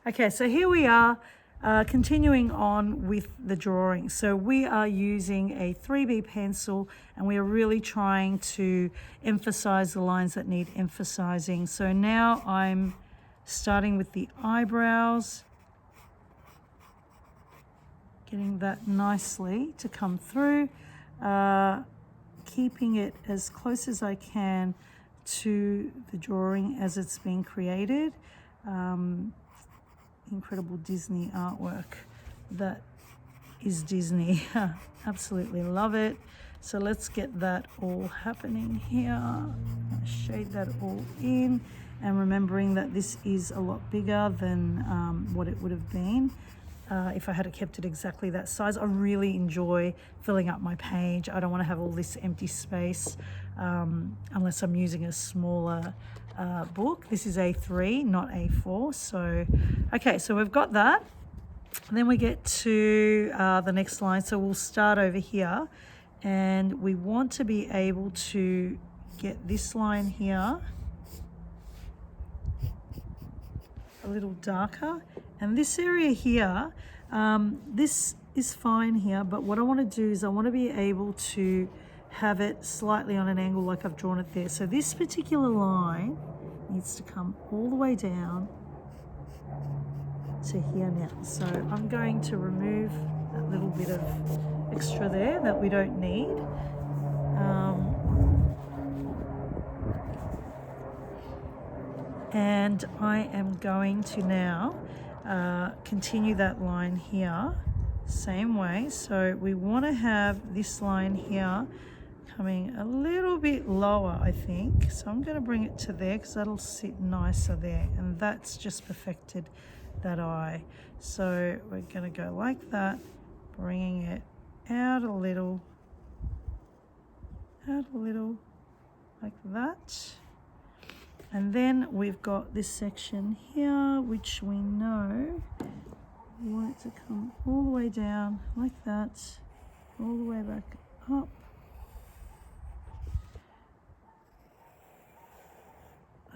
Okay, so here we are, continuing on with the drawing. So we are using a 3B pencil and we are really trying to emphasize the lines that need emphasizing. So now I'm starting with the eyebrows, getting that nicely to come through, keeping it as close as I can to the drawing as it's been created. Incredible Disney artwork that is Disney. Absolutely love it. So let's get that all happening here. Shade that all in, and remembering that this is a lot bigger than what it would have been if I had kept it exactly that size. I really enjoy filling up my page. I don't want to have all this empty space unless I'm using a smaller book. This is A3, not A4. So, okay, so we've got that. And then we get to the next line. So we'll start over here, and we want to be able to get this line here a little darker, and this area here, this is fine here, but what I want to do is I want to be able to have it slightly on an angle like I've drawn it there. So this particular line needs to come all the way down to here now. So I'm going to remove that little bit of extra there that we don't need. And I am going to now continue that line here, same way. So we want to have this line here coming a little bit lower, I think. So I'm going to bring it to there because that'll sit nicer there, and that's just perfected that eye. So we're going to go like that, bringing it out a little, like that. And then we've got this section here, which we know we want it to come all the way down like that, all the way back up.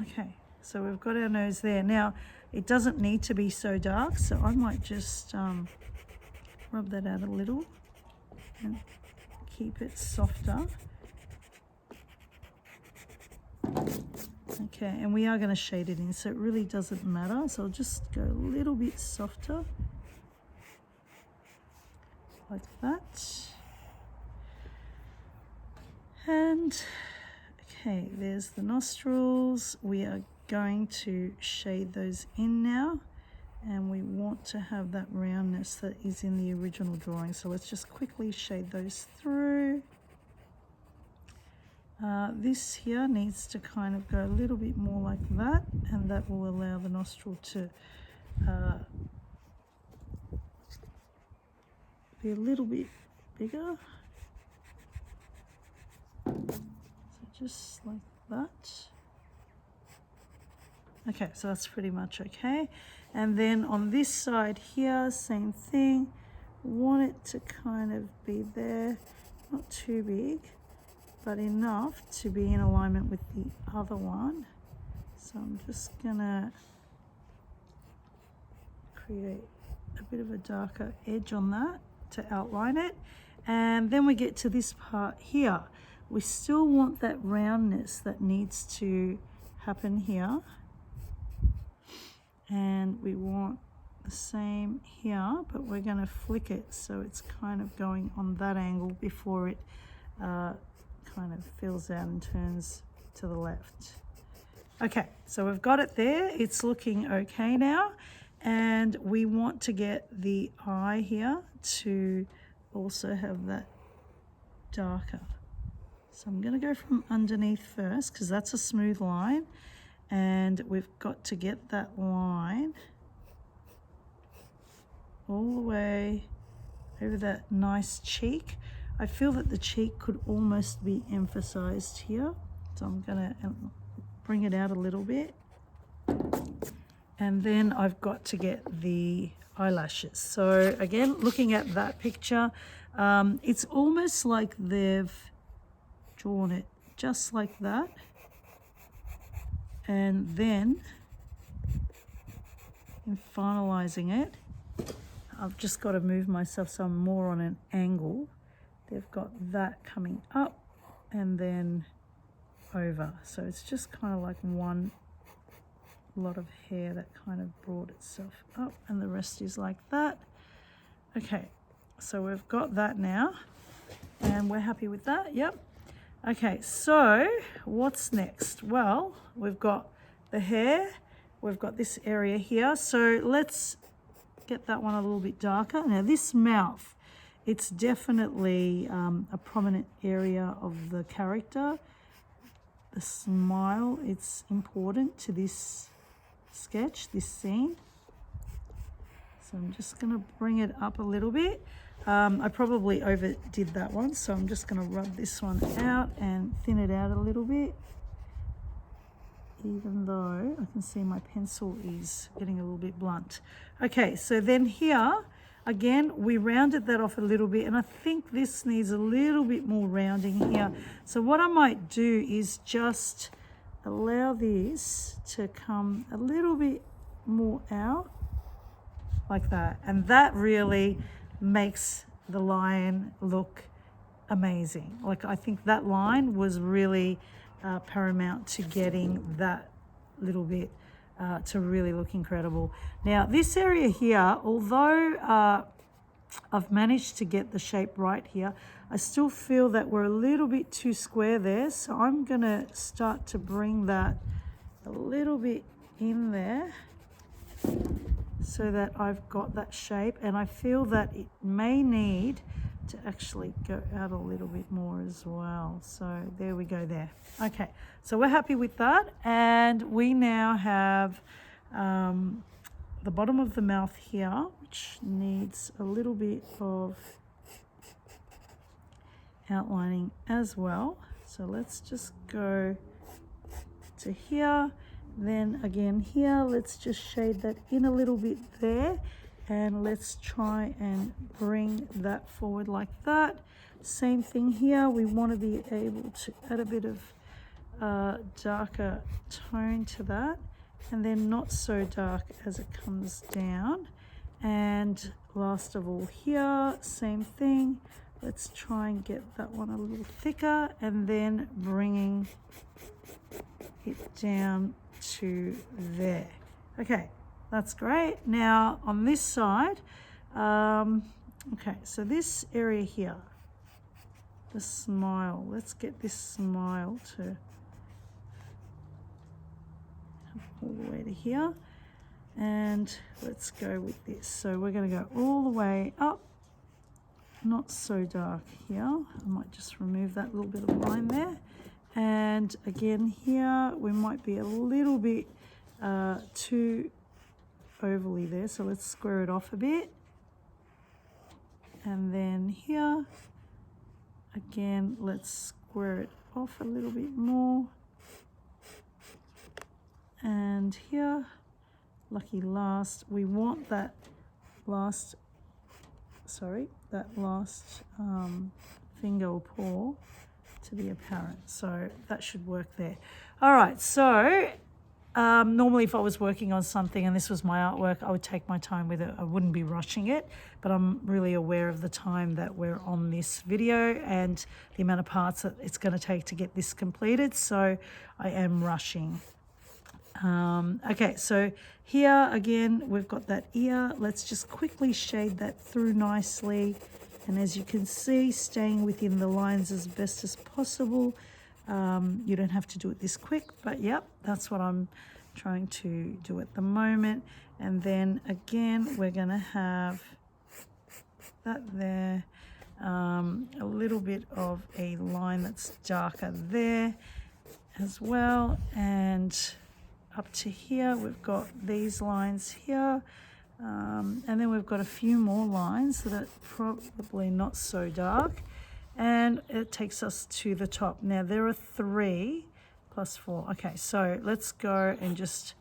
Okay, so we've got our nose there. Now, it doesn't need to be so dark, so I might just rub that out a little and keep it softer. Okay, and we are going to shade it in, so it really doesn't matter. So I'll just go a little bit softer, like that. And okay, there's the nostrils. We are going to shade those in now, and we want to have that roundness that is in the original drawing. So let's just quickly shade those through. This here needs to kind of go a little bit more like that, and that will allow the nostril to be a little bit bigger. So just like that. Okay, so that's pretty much okay. And then on this side here, same thing. Want it to kind of be there, not too big, but enough to be in alignment with the other one. So I'm just gonna create a bit of a darker edge on that to outline it. And then we get to this part here. We still want that roundness that needs to happen here. And we want the same here, but we're gonna flick it so it's kind of going on that angle before it kind of fills out and turns to the left. Okay, so we've got it there. It's looking okay now. And we want to get the eye here to also have that darker. So I'm going to go from underneath first because that's a smooth line. And we've got to get that line all the way over that nice cheek. I feel that the cheek could almost be emphasized here. So I'm going to bring it out a little bit. And then I've got to get the eyelashes. So again, looking at that picture, it's almost like they've drawn it just like that. And then in finalizing it. I've just got to move myself so I'm more on an angle. They've got that coming up and then over. So it's just kind of like one lot of hair that kind of brought itself up, and the rest is like that. Okay, so we've got that now and we're happy with that. Yep. Okay, so what's next? Well, we've got the hair, we've got this area here. So let's get that one a little bit darker. Now this mouth, it's definitely a prominent area of the character. The smile, it's important to this sketch, this scene. So I'm just going to bring it up a little bit. I probably overdid that one, so I'm just going to rub this one out and thin it out a little bit, even though I can see my pencil is getting a little bit blunt. Okay, so then here, again, we rounded that off a little bit, and I think this needs a little bit more rounding here. So what I might do is just allow this to come a little bit more out, like that. And that really makes the lion look amazing. Like, I think that line was really paramount to getting that little bit to really look incredible. Now this area here, although I've managed to get the shape right here, I still feel that we're a little bit too square there, so I'm gonna start to bring that a little bit in there so that I've got that shape, and I feel that it may need to actually go out a little bit more as well. So there we go there. Okay, so we're happy with that, and we now have the bottom of the mouth here, which needs a little bit of outlining as well. So let's just go to here, then again here, let's just shade that in a little bit there, and let's try and bring that forward like that. Same thing here, we want to be able to add a bit of darker tone to that, and then not so dark as it comes down. And last of all here, same thing, let's try and get that one a little thicker, and then bringing it down to there. Okay, that's great. Now on this side, okay, so this area here, the smile, let's get this smile to all the way to here, and let's go with this. So we're going to go all the way up, not so dark here. I might just remove that little bit of line there, and again here we might be a little bit too overly there, so let's square it off a bit. And then here again, let's square it off a little bit more. And here, lucky last, we want that last, finger or paw to be apparent. So that should work there. All right, so normally if I was working on something and this was my artwork, I would take my time with it. I wouldn't be rushing it, but I'm really aware of the time that we're on this video and the amount of parts that it's going to take to get this completed. So I am rushing. Okay, so here again, we've got that ear. Let's just quickly shade that through nicely. And as you can see, staying within the lines as best as possible. You don't have to do it this quick, but yep, that's what I'm trying to do at the moment. And then again, we're going to have that there, a little bit of a line that's darker there as well. And up to here, we've got these lines here. And then we've got a few more lines that are probably not so dark. And it takes us to the top. Now there are 3 plus 4. Okay, so let's go and just,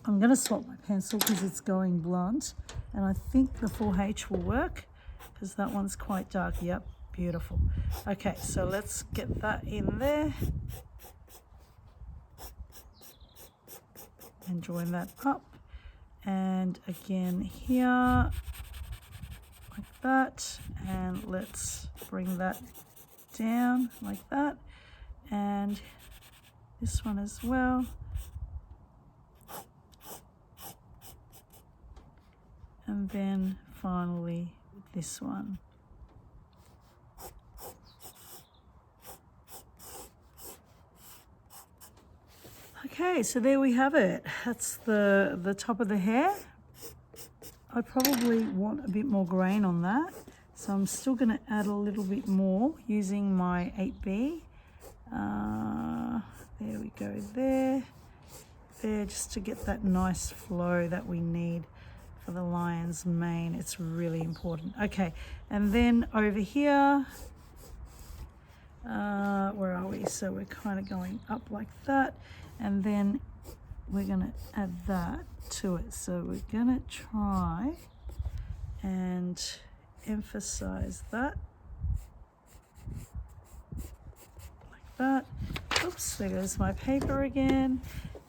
I'm going to swap my pencil because it's going blunt. And I think the 4H will work because that one's quite dark. Yep, beautiful. Okay, so let's get that in there. And join that up. And And again here, like that. And let's bring that down like that. And this one as well. And then finally this one. Okay, so there we have it. That's the top of the hair. I probably want a bit more grain on that. So I'm still going to add a little bit more using my 8B. There we go, there, just to get that nice flow that we need for the lion's mane. It's really important. Okay, and then over here, where are we? So we're kind of going up like that, and then we're going to add that to it. So we're going to try and emphasize that like that. Oops, there goes my paper again,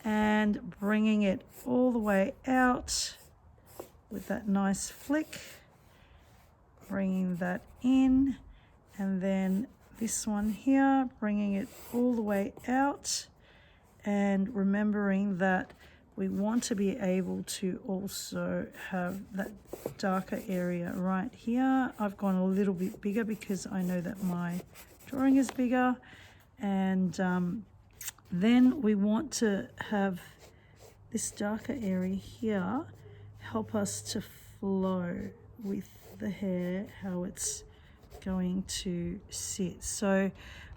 and bringing it all the way out with that nice flick, bringing that in, and then this one here, bringing it all the way out, and remembering that we want to be able to also have that darker area right here. I've gone a little bit bigger because I know that my drawing is bigger. And then we want to have this darker area here help us to flow with the hair, how it's going to sit. So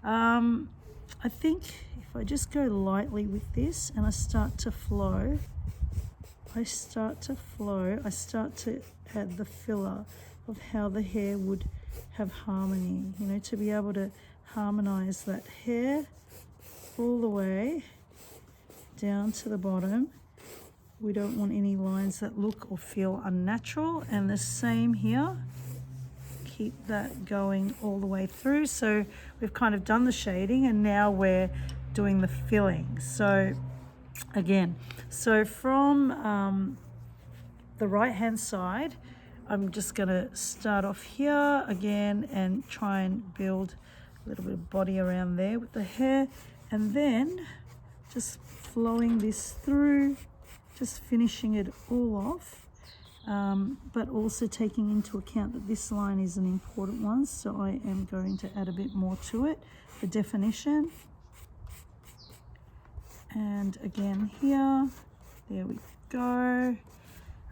I think if I just go lightly with this and I start to flow, I start to add the filler of how the hair would have harmony, you know, to be able to harmonize that hair all the way down to the bottom. We don't want any lines that look or feel unnatural, and the same here. Keep that going all the way through. So we've kind of done the shading, and now we're doing the filling. So again, so from the right hand side, I'm just going to start off here again and try and build a little bit of body around there with the hair, and then just flowing this through, just finishing it all off, but also taking into account that this line is an important one, so I am going to add a bit more to it, the definition. And again here, there we go.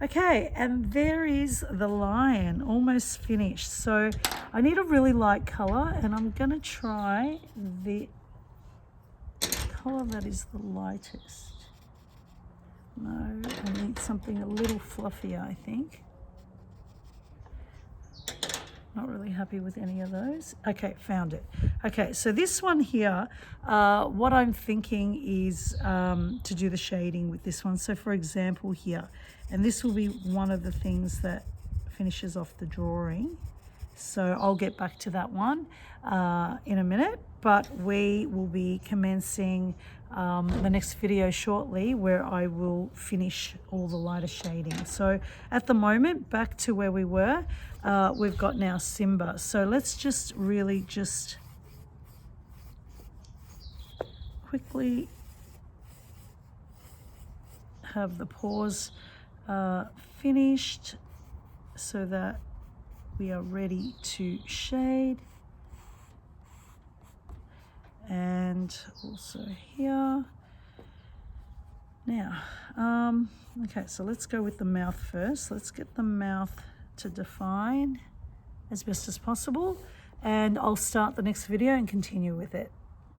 Okay, and there is the lion almost finished. So I need a really light color, and I'm going to try the color that is the lightest. No, I need something a little fluffier, I think. Not really happy with any of those. Okay, found it. Okay, so this one here, what I'm thinking is to do the shading with this one. So for example here, and this will be one of the things that finishes off the drawing. So I'll get back to that one in a minute, but we will be commencing the next video shortly, where I will finish all the lighter shading. So at the moment, back to where we were, we've got now Simba. So let's just really just quickly have the paws finished so that we are ready to shade. And also here. Now, okay, so let's go with the mouth first. Let's get the mouth to define as best as possible, and I'll start the next video and continue with it.